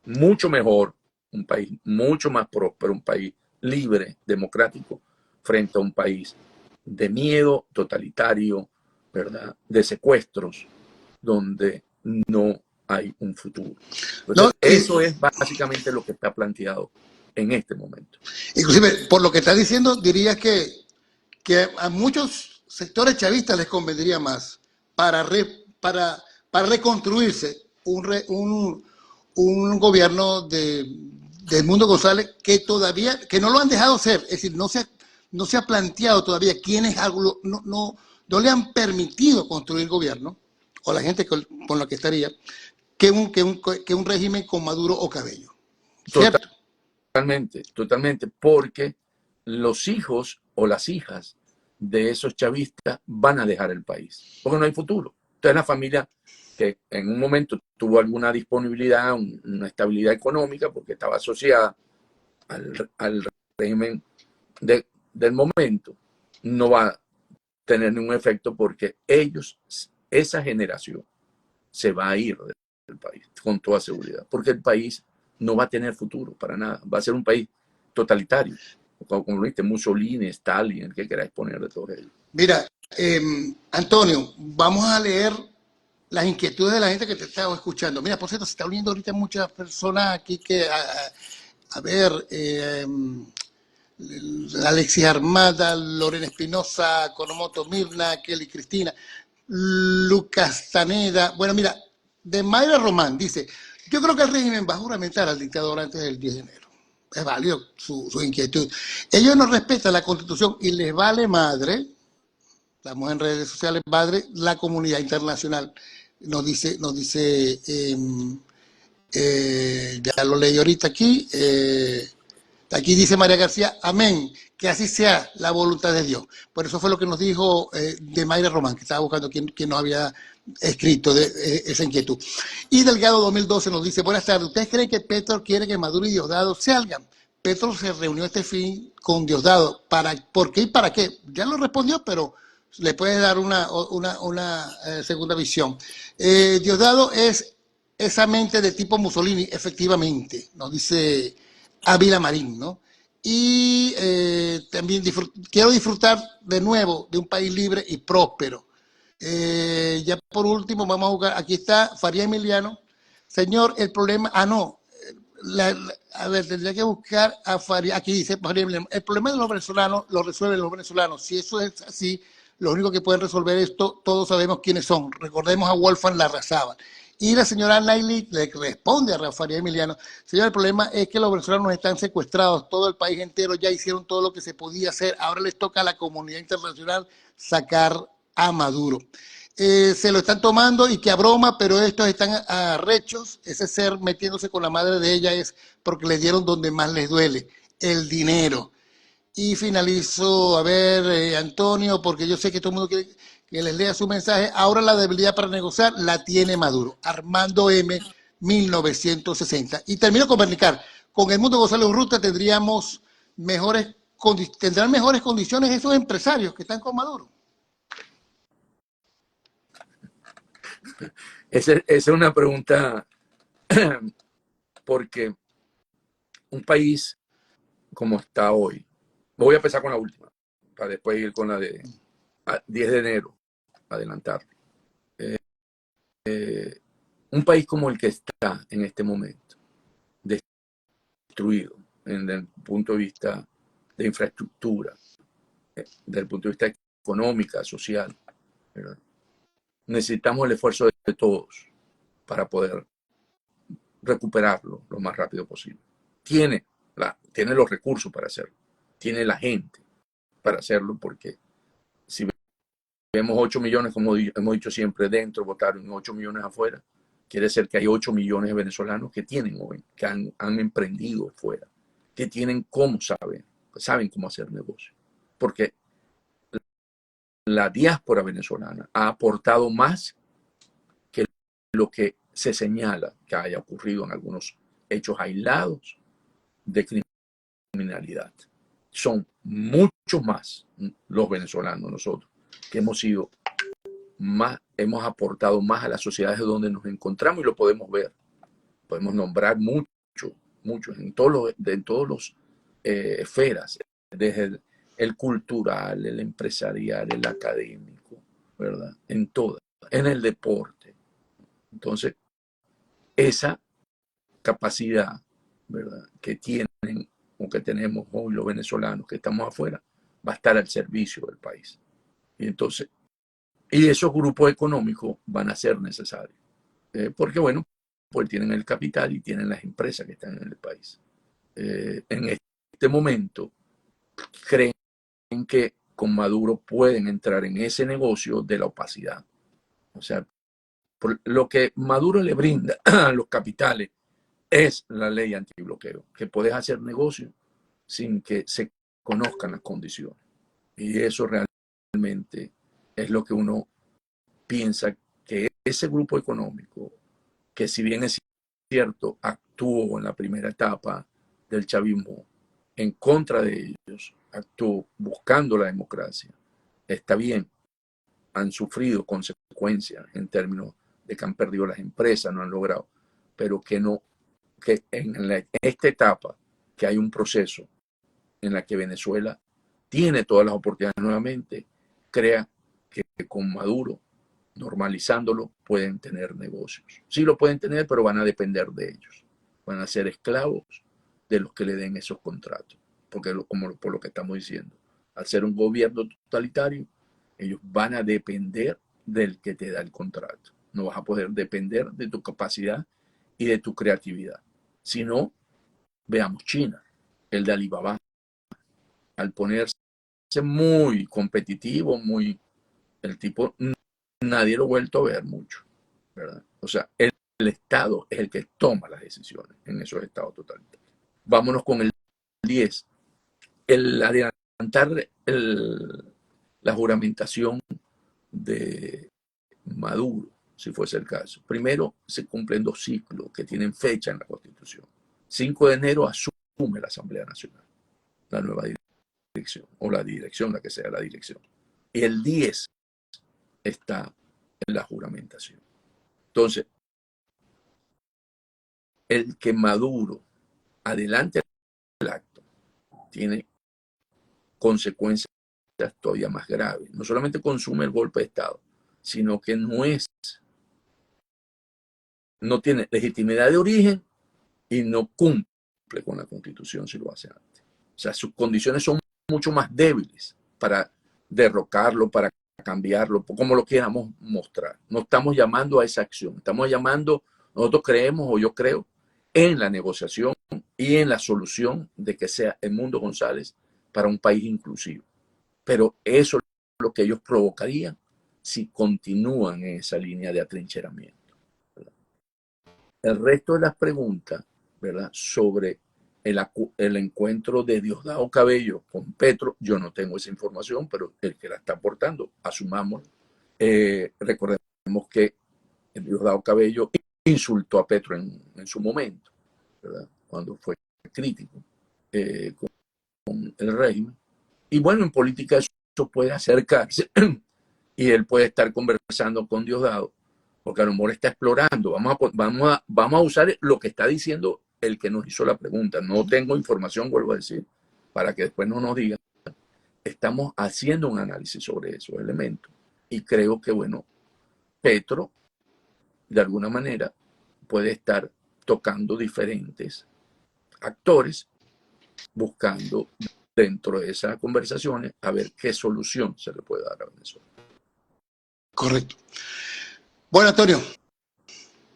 Speaker 2: mucho mejor, un país mucho más próspero, un país libre, democrático, frente a un país de miedo totalitario, ¿verdad? De secuestros, donde no hay un futuro.
Speaker 1: No,
Speaker 2: Entonces, eso es básicamente lo que está planteado en este momento.
Speaker 1: inclusive, por lo que está diciendo, dirías que a muchos sectores chavistas les convendría más para reconstruirse un gobierno de Edmundo González que todavía, que no lo han dejado ser, es decir, no se ha planteado todavía quiénes no le han permitido construir gobierno, o la gente con la que estaría, que un régimen con Maduro o Cabello. ¿Cierto?
Speaker 2: Totalmente, totalmente, porque los hijos o las hijas de esos chavistas van a dejar el país, porque no hay futuro. Entonces la familia que en un momento tuvo alguna disponibilidad, una estabilidad económica, porque estaba asociada al régimen del momento, no va a tener ningún efecto porque ellos, esa generación, se va a ir del país con toda seguridad, porque el país no va a tener futuro para nada, va a ser un país totalitario, como lo viste, Mussolini, Stalin, ¿qué queráis poner de todo ello?
Speaker 1: Mira, Antonio, vamos a leer las inquietudes de la gente que te está escuchando. Mira, por cierto, se está uniendo ahorita muchas personas aquí a ver, Alexis Armada, Lorena Espinosa, Konomoto Mirna, Kelly Cristina, Lucas Taneda. Bueno, mira, de Mayra Román dice, yo creo que el régimen va a juramentar al dictador antes del 10 de enero. Es válido su inquietud. Ellos no respetan la Constitución y les vale madre, estamos en redes sociales, madre, la comunidad internacional. Nos dice ya lo leí ahorita aquí, aquí dice María García, amén, que así sea la voluntad de Dios. Por eso fue lo que nos dijo de Mayra Román, que estaba buscando quién nos había escrito esa inquietud. Y Delgado 2012 nos dice, buenas tardes, ¿ustedes creen que Petro quiere que Maduro y Diosdado salgan? Petro se reunió este fin con Diosdado. ¿Por qué y para qué? Ya lo respondió, pero le puede dar una segunda visión. Diosdado es esa mente de tipo Mussolini, efectivamente, nos dice Ávila Marín, ¿no? Y también quiero disfrutar de nuevo de un país libre y próspero. Ya por último, vamos a jugar, aquí está Faría Emiliano. Señor, el problema, no, a ver, tendría que buscar a Faría, aquí dice Faría Emiliano, el problema de los venezolanos lo resuelven los venezolanos. Si eso es así, lo único que pueden resolver esto, todos sabemos quiénes son. Recordemos a Wolfgang Larrazábal. Y la señora Naily le responde a Rafael Emiliano, señor, el problema es que los venezolanos están secuestrados, todo el país entero ya hicieron todo lo que se podía hacer, ahora les toca a la comunidad internacional sacar a Maduro. Se lo están tomando y que a broma, pero estos están arrechos, ese ser metiéndose con la madre de ella es porque les dieron donde más les duele, el dinero. Y finalizo, a ver, Antonio, porque yo sé que todo el mundo quiere que les lea su mensaje. Ahora la debilidad para negociar la tiene Maduro. Armando M. 1960. Y termino con Bernicar. Con Edmundo González Urrutia tendrán mejores condiciones esos empresarios que están con Maduro.
Speaker 2: Esa es una pregunta porque un país como está hoy, voy a empezar con la última, para después ir con la de 10 de enero, adelantar. Un país como el que está en este momento, destruido desde el punto de vista de infraestructura, desde el punto de vista económica, social, ¿verdad? Necesitamos el esfuerzo de todos para poder recuperarlo lo más rápido posible. Tiene los recursos para hacerlo, tiene la gente para hacerlo, porque si vemos 8 millones, como hemos dicho siempre, dentro votaron 8 millones afuera, quiere decir que hay 8 millones de venezolanos que tienen hoy, que han emprendido fuera, que tienen saben cómo hacer negocio, porque la diáspora venezolana ha aportado más que lo que se señala que haya ocurrido en algunos hechos aislados de criminalidad. Son muchos más los venezolanos, nosotros, que hemos aportado más a las sociedades donde nos encontramos, y lo podemos ver. Podemos nombrar muchos en todos los esferas, desde el cultural, el empresarial, el académico, ¿verdad? En todas, en el deporte. Entonces, esa capacidad, ¿verdad?, que tienen o que tenemos hoy los venezolanos que estamos afuera, va a estar al servicio del país. Y entonces, y esos grupos económicos van a ser necesarios. Porque, bueno, pues tienen el capital y tienen las empresas que están en el país. En este momento, creen que con Maduro pueden entrar en ese negocio de la opacidad. O sea, por lo que Maduro le brinda a los capitales es la ley antibloqueo, que puedes hacer negocio sin que se conozcan las condiciones. Y eso realmente es lo que uno piensa que ese grupo económico, que si bien es cierto, actuó en la primera etapa del chavismo en contra de ellos, actuó buscando la democracia, está bien, han sufrido consecuencias en términos de que han perdido las empresas, no han logrado, pero que no, que en esta etapa, que hay un proceso en la que Venezuela tiene todas las oportunidades nuevamente, crea que con Maduro, normalizándolo, pueden tener negocios. Sí lo pueden tener, pero van a depender de ellos. Van a ser esclavos de los que le den esos contratos. Porque como por lo que estamos diciendo, al ser un gobierno totalitario, ellos van a depender del que te da el contrato. No vas a poder depender de tu capacidad y de tu creatividad. Si no, veamos China, el de Alibaba, al ponerse muy competitivo, el tipo nadie lo ha vuelto a ver mucho, ¿verdad? O sea, el Estado es el que toma las decisiones en esos estados totalitarios. Vámonos con el 10. El adelantar la juramentación de Maduro, si fuese el caso. Primero, se cumplen 2 ciclos que tienen fecha en la Constitución. 5 de enero asume la Asamblea Nacional, la nueva dirección, o la dirección, la que sea la dirección. Y el 10 está en la juramentación. Entonces, el que Maduro adelante el acto tiene consecuencias todavía más graves. No solamente consume el golpe de Estado, sino que no tiene legitimidad de origen y no cumple con la Constitución si lo hace antes. O sea, sus condiciones son mucho más débiles para derrocarlo, para cambiarlo, como lo quieramos mostrar. No estamos llamando a esa acción, estamos llamando, nosotros creemos, o yo creo, en la negociación y en la solución de que sea Edmundo González para un país inclusivo. Pero eso es lo que ellos provocarían si continúan en esa línea de atrincheramiento, ¿verdad? El resto de las preguntas, ¿verdad?, sobre el encuentro de Diosdado Cabello con Petro, yo no tengo esa información, pero el que la está aportando, asumamos. Recordemos que Diosdado Cabello insultó a Petro en su momento, ¿verdad?, cuando fue crítico con el régimen. Y bueno, en política eso puede acercarse y él puede estar conversando con Diosdado, porque a lo mejor está explorando. Vamos a usar lo que está diciendo el que nos hizo la pregunta. No tengo información, vuelvo a decir, para que después no nos digan. Estamos haciendo un análisis sobre esos elementos. Y creo que, bueno, Petro, de alguna manera, puede estar tocando diferentes actores, buscando dentro de esas conversaciones a ver qué solución se le puede dar a Venezuela.
Speaker 1: Correcto. Bueno, Antonio,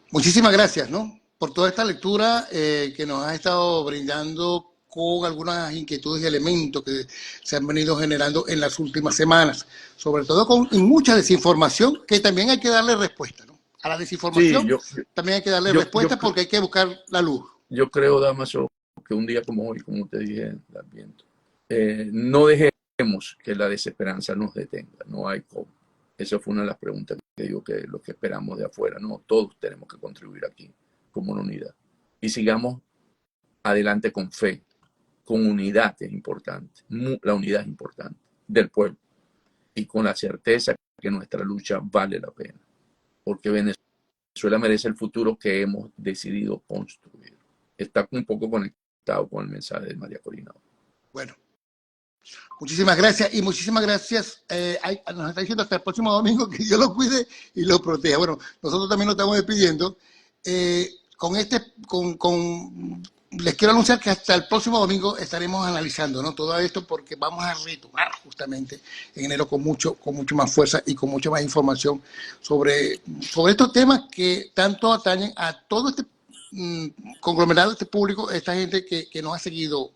Speaker 1: muchísimas gracias, ¿no?, por toda esta lectura que nos has estado brindando con algunas inquietudes y elementos que se han venido generando en las últimas semanas, sobre todo con mucha desinformación, que también hay que darle respuesta, ¿no? A la desinformación
Speaker 2: Sí,
Speaker 1: también hay que darle respuesta porque hay que buscar la luz.
Speaker 2: Yo creo, Damaso, que un día como hoy, como te dije, no dejemos que la desesperanza nos detenga, no hay cómo. Esa fue una de las preguntas que digo que lo que esperamos de afuera, no, todos tenemos que contribuir aquí como una unidad. Y sigamos adelante con fe, con unidad es importante, la unidad es importante del pueblo y con la certeza que nuestra lucha vale la pena, porque Venezuela merece el futuro que hemos decidido construir. Está un poco conectado con el mensaje de María Corina.
Speaker 1: Bueno, Muchísimas gracias y muchísimas gracias. Nos está diciendo hasta el próximo domingo que Dios lo cuide y lo proteja. Bueno, nosotros también nos estamos despidiendo. Les quiero anunciar que hasta el próximo domingo estaremos analizando, ¿no?, todo esto, porque vamos a retomar justamente en enero con mucho más fuerza y con mucha más información sobre estos temas que tanto atañen a todo este conglomerado, este público, esta gente que nos ha seguido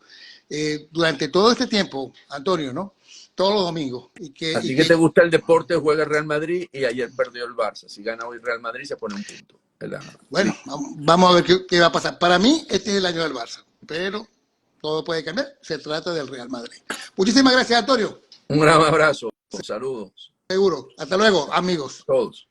Speaker 1: durante todo este tiempo, Antonio, ¿no? Todos los domingos.
Speaker 2: Así que te gusta el deporte, juega el Real Madrid y ayer perdió el Barça. Si gana hoy Real Madrid se pone un punto.
Speaker 1: Bueno, sí, vamos a ver qué va a pasar. Para mí, este es el año del Barça, pero todo puede cambiar. Se trata del Real Madrid. Muchísimas gracias, Antonio.
Speaker 2: Un gran abrazo. Saludos.
Speaker 1: Seguro. Hasta luego, amigos.
Speaker 2: Todos.